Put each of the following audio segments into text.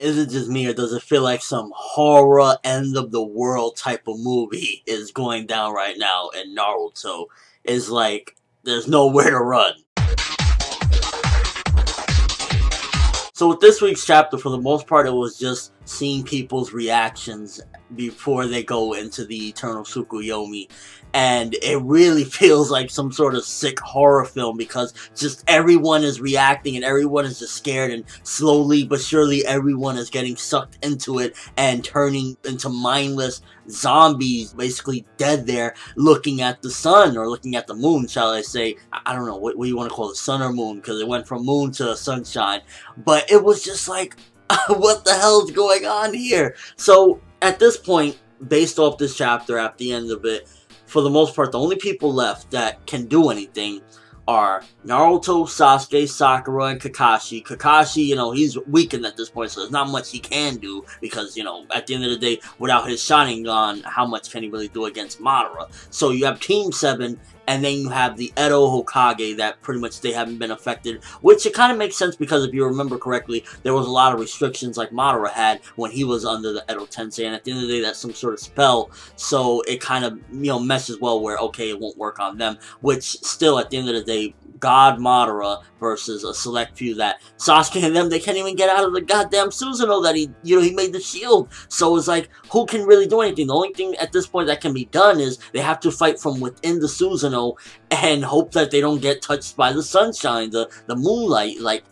Is it just me, or does it feel like some horror end of the world type of movie is going down right now in Naruto? It's like there's nowhere to run. So with this week's chapter, for the most part, it was just seeing people's reactions before they go into the Eternal Tsukuyomi. And it really feels like some sort of sick horror film, because just everyone is reacting and everyone is just scared, and slowly but surely everyone is getting sucked into it and turning into mindless zombies, basically dead there, looking at the sun, or looking at the moon, shall I say. I don't know, what do you want to call it, sun or moon, because it went from moon to sunshine. But it was just like, what the hell's going on here? So at this point, based off this chapter, at the end of it, for the most part, the only people left that can do anything are Naruto, Sasuke, Sakura, and Kakashi. Kakashi, you know, he's weakened at this point, so there's not much he can do, because, you know, at the end of the day, without his Sharingan, how much can he really do against Madara? So you have Team 7, and then you have the Edo Hokage that pretty much they haven't been affected, which it kind of makes sense, because if you remember correctly, there was a lot of restrictions like Madara had when he was under the Edo Tensei, and at the end of the day, that's some sort of spell, so it kind of, you know, meshes well where, okay, it won't work on them, which still, at the end of the day, God Madara versus a select few that Sasuke and them, they can't even get out of the goddamn Susanoo that he made the shield. So it's like, who can really do anything? The only thing at this point that can be done is they have to fight from within the Susanoo and hope that they don't get touched by the sunshine, the moonlight. Like,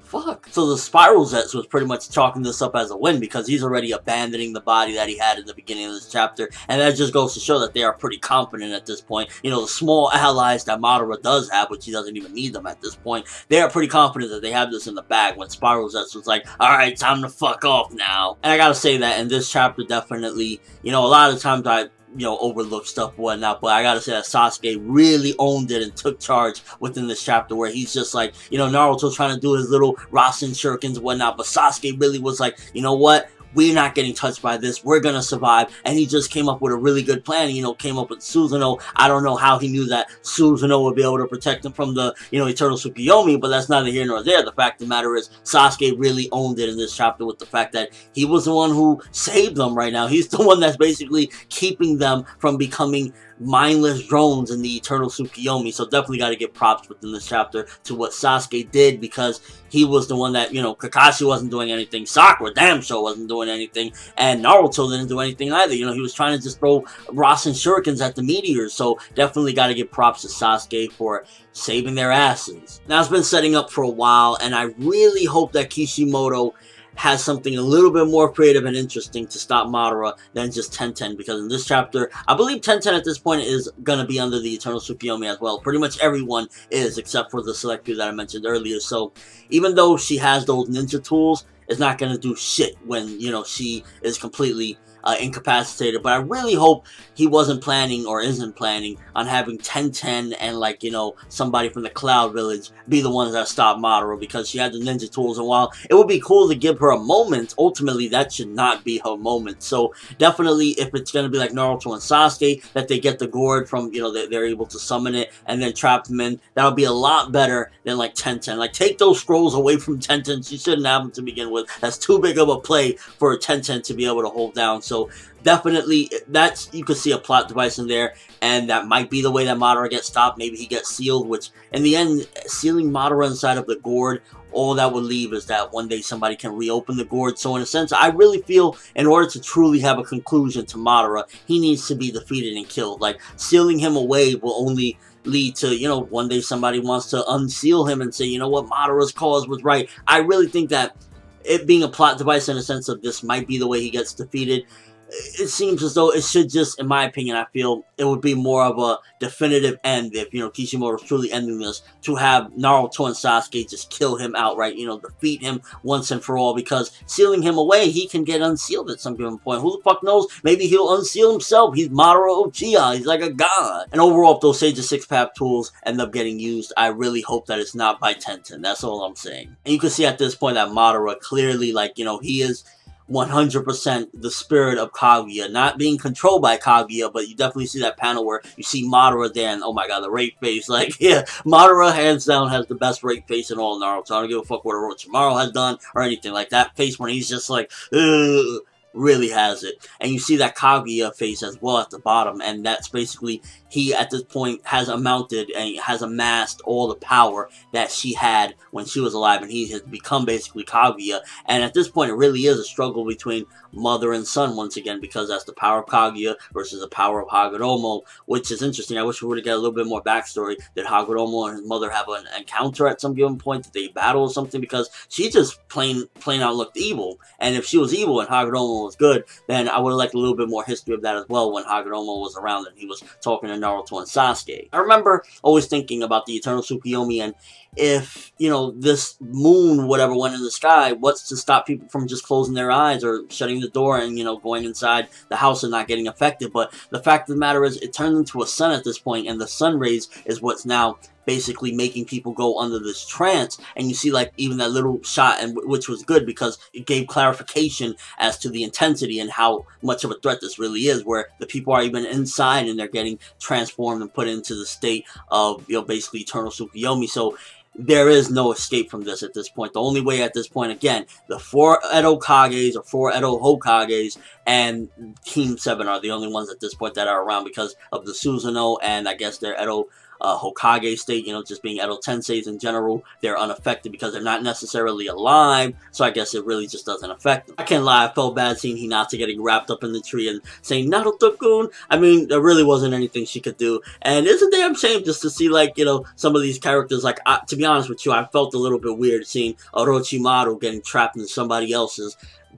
fuck. So the Spiral Zets was pretty much chalking this up as a win, because he's already abandoning the body that he had in the beginning of this chapter, and that just goes to show that they are pretty confident at this point. You know, the small allies that Madara does have, which he doesn't even need them at this point, they are pretty confident that they have this in the bag, when Spiral Zets was like, alright, time to fuck off now. And I gotta say that in this chapter, definitely, you know, a lot of times I overlook stuff and whatnot, but I gotta say that Sasuke really owned it and took charge within this chapter, where he's just like, you know, Naruto's trying to do his little Rasen shurikens and whatnot, but Sasuke really was like, you know what? We're not getting touched by this. We're gonna survive. And he just came up with a really good plan. You know, came up with Susanoo. I don't know how he knew that Susanoo would be able to protect him from the, you know, Eternal Tsukuyomi, but that's neither here nor there. The fact of the matter is, Sasuke really owned it in this chapter, with the fact that he was the one who saved them right now. He's the one that's basically keeping them from becoming mindless drones in the Eternal Tsukuyomi. So definitely got to give props within this chapter to what Sasuke did, because he was the one that, you know, Kakashi wasn't doing anything, Sakura damn sure wasn't doing anything, and Naruto didn't do anything either. You know, he was trying to just throw Rasen shurikens at the meteors. So definitely got to give props to Sasuke for saving their asses. Now, it's been setting up for a while, and I really hope that Kishimoto has something a little bit more creative and interesting to stop Madara than just Tenten, because in this chapter, I believe Tenten at this point is going to be under the Eternal Tsukuyomi as well. Pretty much everyone is, except for the select few that I mentioned earlier. So even though she has those ninja tools, it's not going to do shit when, you know, she is completely incapacitated. But I really hope he wasn't planning, or isn't planning, on having Tenten and, like, you know, somebody from the Cloud Village be the ones that stop Madara, because she had the ninja tools, and while it would be cool to give her a moment, ultimately that should not be her moment. So definitely, if it's going to be like Naruto and Sasuke, that they get the gourd from, you know, they're able to summon it and then trap them in, that'll be a lot better than like Tenten. Like, take those scrolls away from Tenten. She shouldn't have them to begin with. That's too big of a play for Tenten to be able to hold down. So definitely, that's, you could see a plot device in there, and that might be the way that Madara gets stopped. Maybe he gets sealed, which in the end, sealing Madara inside of the gourd, all that would leave is that one day somebody can reopen the gourd. So in a sense, I really feel in order to truly have a conclusion to Madara, he needs to be defeated and killed. Like, sealing him away will only lead to, you know, one day somebody wants to unseal him and say, you know what, Madara's cause was right. I really think that it being a plot device in a sense of this might be the way he gets defeated, it seems as though it should just, in my opinion, I feel it would be more of a definitive end if, you know, Kishimoto's truly ending this, to have Naruto and Sasuke just kill him outright, you know, defeat him once and for all, because sealing him away, he can get unsealed at some given point. Who the fuck knows? Maybe he'll unseal himself. He's Madara Uchiha. He's like a god. And overall, if those Sage of Six Path tools end up getting used, I really hope that it's not by Tenten. That's all I'm saying. And you can see at this point that Madara clearly, like, you know, he is 100% the spirit of Kaguya, not being controlled by Kaguya, but you definitely see that panel where you see Madara there, and oh my god, the rape face, like, yeah, Madara hands down has the best rape face in all of Naruto. I don't give a fuck what Orochimaru has done, or anything, like, that face when he's just like, ugh, really has it. And you see that Kaguya face as well at the bottom, and that's basically, he at this point has amounted and has amassed all the power that she had when she was alive, and he has become basically Kaguya. And at this point it really is a struggle between mother and son once again, because that's the power of Kaguya versus the power of Hagoromo, which is interesting. I wish we would have got a little bit more backstory. Did Hagoromo and his mother have an encounter at some given point? Did they battle or something? Because she just plain out looked evil, and if she was evil and Hagoromo was good, then I would have liked a little bit more history of that as well when Hagoromo was around and he was talking to Naruto and Sasuke. I remember always thinking about the Eternal Tsukuyomi, and if, you know, this moon, whatever, went in the sky, what's to stop people from just closing their eyes or shutting the door and, you know, going inside the house and not getting affected? But the fact of the matter is, it turned into a sun at this point, and the sun rays is what's now basically making people go under this trance. And you see, like, even that little shot, and which was good because it gave clarification as to the intensity and how much of a threat this really is, where the people are even inside and they're getting transformed and put into the state of, you know, basically Eternal Tsukuyomi. So there is no escape from this at this point. The only way at this point, again, the 4 Edo Kages or 4 Edo Hokages and Team 7 are the only ones at this point that are around because of the Susanoo, and I guess their Edo Hokage state, you know, just being Edo Tenseis in general. They're unaffected because they're not necessarily alive, so I guess it really just doesn't affect them. I can't lie, I felt bad seeing Hinata getting wrapped up in the tree and saying, Naruto-kun. I mean, there really wasn't anything she could do, and it's a damn shame just to see, like, you know, some of these characters, like, to be honest with you, I felt a little bit weird seeing Orochimaru getting trapped in somebody else's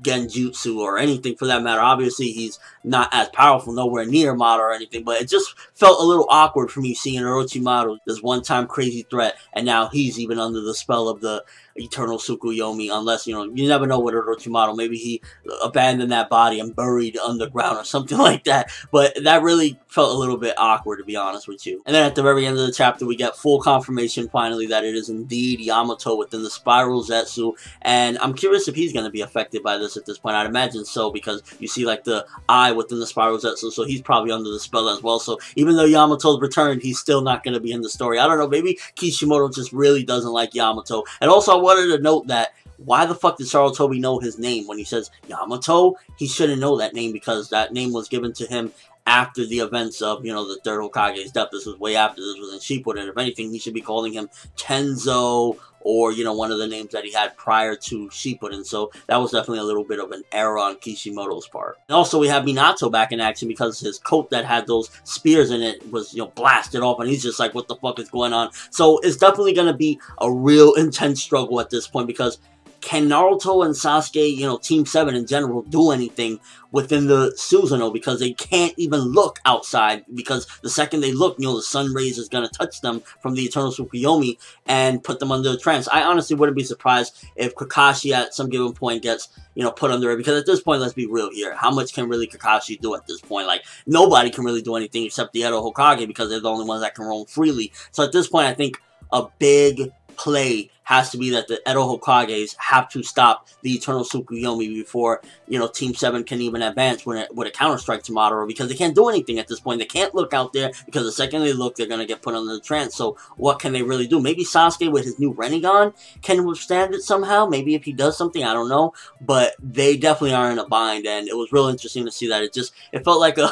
genjutsu or anything for that matter. Obviously he's not as powerful, nowhere near Madara or anything, but it just felt a little awkward for me seeing Orochimaru, this one-time crazy threat, and now he's even under the spell of the Eternal Tsukuyomi, unless, you know, you never know with Orochimaru, maybe he abandoned that body and buried underground or something like that, but that really felt a little bit awkward, to be honest with you. And then at the very end of the chapter, we get full confirmation, finally, that it is indeed Yamato within the Spiral Zetsu, and I'm curious if he's going to be affected by this at this point. I'd imagine so, because you see, like, the eye within the Spiral Zetsu, so he's probably under the spell as well, so even though Yamato's returned, he's still not going to be in the story. I don't know, maybe Kishimoto just really doesn't like Yamato. And also, I wanted to note that, why the fuck did Sarutobi know his name when he says Yamato? He shouldn't know that name, because that name was given to him after the events of, you know, the third Hokage's death. This was way after. This was in Shippuden. If anything, he should be calling him Kenzo, or, you know, one of the names that he had prior to Shippuden. So that was definitely a little bit of an error on Kishimoto's part. And also, we have Minato back in action, because his coat that had those spears in it was, you know, blasted off, and he's just like, what the fuck is going on? So it's definitely going to be a real intense struggle at this point, because can Naruto and Sasuke, you know, Team 7 in general, do anything within the Susanoo? Because they can't even look outside, because the second they look, you know, the sun rays is going to touch them from the Eternal Tsukuyomi and put them under a trance. I honestly wouldn't be surprised if Kakashi at some given point gets, you know, put under it, because at this point, let's be real here, how much can really Kakashi do at this point? Like, nobody can really do anything except the Edo Hokage, because they're the only ones that can roam freely. So at this point, I think a big play has to be that the Edo Hokages have to stop the Eternal Tsukuyomi before, you know, Team 7 can even advance with a counter-strike to Madara, because they can't do anything at this point. They can't look out there, because the second they look, they're going to get put under the trance. So what can they really do? Maybe Sasuke with his new Rinnegan can withstand it somehow. Maybe if he does something, I don't know. But they definitely are in a bind, and it was real interesting to see that. It felt like a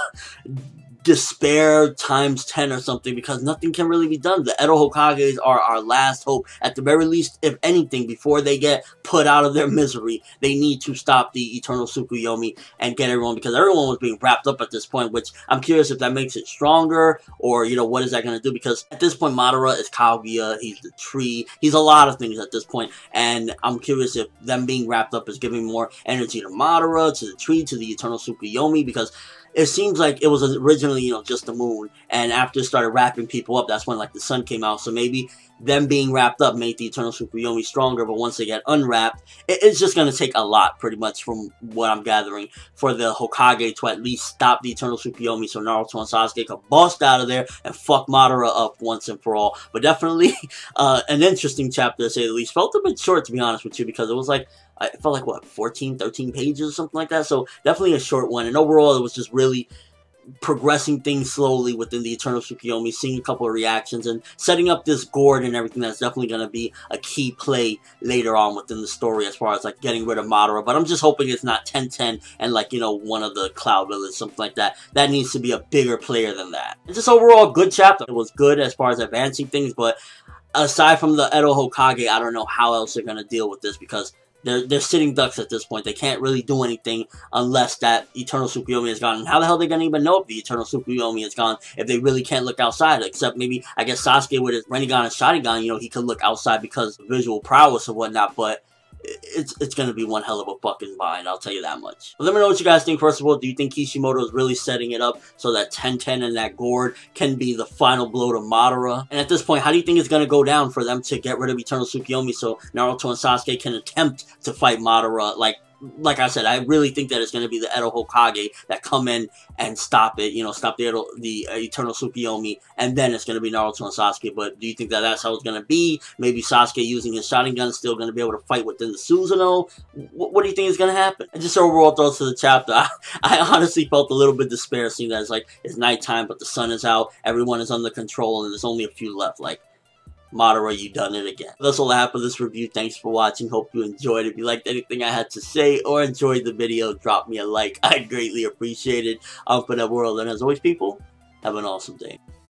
despair times 10 or something, because nothing can really be done. The Edo Hokages are our last hope. At the very least, if anything, before they get put out of their misery, they need to stop the Eternal Tsukuyomi and get everyone, because everyone was being wrapped up at this point, which I'm curious if that makes it stronger, or, you know, what is that going to do? Because at this point, Madara is Kaguya, he's the tree, he's a lot of things at this point, and I'm curious if them being wrapped up is giving more energy to Madara, to the tree, to the Eternal Tsukuyomi, because it seems like it was originally, you know, just the moon, and after it started wrapping people up, that's when, like, the sun came out. So maybe them being wrapped up made the Eternal Tsukuyomi stronger, but once they get unwrapped, it's just going to take a lot, pretty much, from what I'm gathering, for the Hokage to at least stop the Eternal Tsukuyomi, so Naruto and Sasuke could bust out of there and fuck Madara up once and for all. But definitely an interesting chapter, to say the least. Felt a bit short, to be honest with you, because it was like I felt like, what, 14, 13 pages or something like that. So definitely a short one. And overall, it was just really progressing things slowly within the Eternal Tsukuyomi, seeing a couple of reactions, and setting up this gourd and everything that's definitely going to be a key play later on within the story as far as, like, getting rid of Madara. But I'm just hoping it's not 10-10 and, like, you know, one of the Cloud Villains, something like that. That needs to be a bigger player than that. And just overall, good chapter. It was good as far as advancing things, but aside from the Edo Hokage, I don't know how else they're going to deal with this, because they're sitting ducks at this point. They can't really do anything unless that Eternal Tsukuyomi is gone. And how the hell are they going to even know if the Eternal Tsukuyomi is gone if they really can't look outside? Except maybe, I guess, Sasuke with his Rinnegan and Sharingan, you know, he could look outside because of visual prowess or whatnot, but it's going to be one hell of a fucking bind, I'll tell you that much. But let me know what you guys think. First of all, do you think Kishimoto is really setting it up so that 10-10 and that gourd can be the final blow to Madara? And at this point, how do you think it's going to go down for them to get rid of Eternal Tsukuyomi so Naruto and Sasuke can attempt to fight Madara? Like I said, I really think that it's going to be the Edo Hokage that come in and stop it, you know, stop the Eternal Tsukuyomi, and then it's going to be Naruto and Sasuke. But do you think that that's how it's going to be? Maybe Sasuke using his Sharingan is still going to be able to fight within the Susanoo? What do you think is going to happen? And just overall thoughts to the chapter, I honestly felt a little bit despair seeing that it's nighttime, but the sun is out, everyone is under control, and there's only a few left. Like, Madara, you done it again. That's all I have for this review. Thanks for watching. Hope you enjoyed. If you liked anything I had to say or enjoyed the video, drop me a like. I greatly appreciate it. I'm for that world. And as always, people, have an awesome day.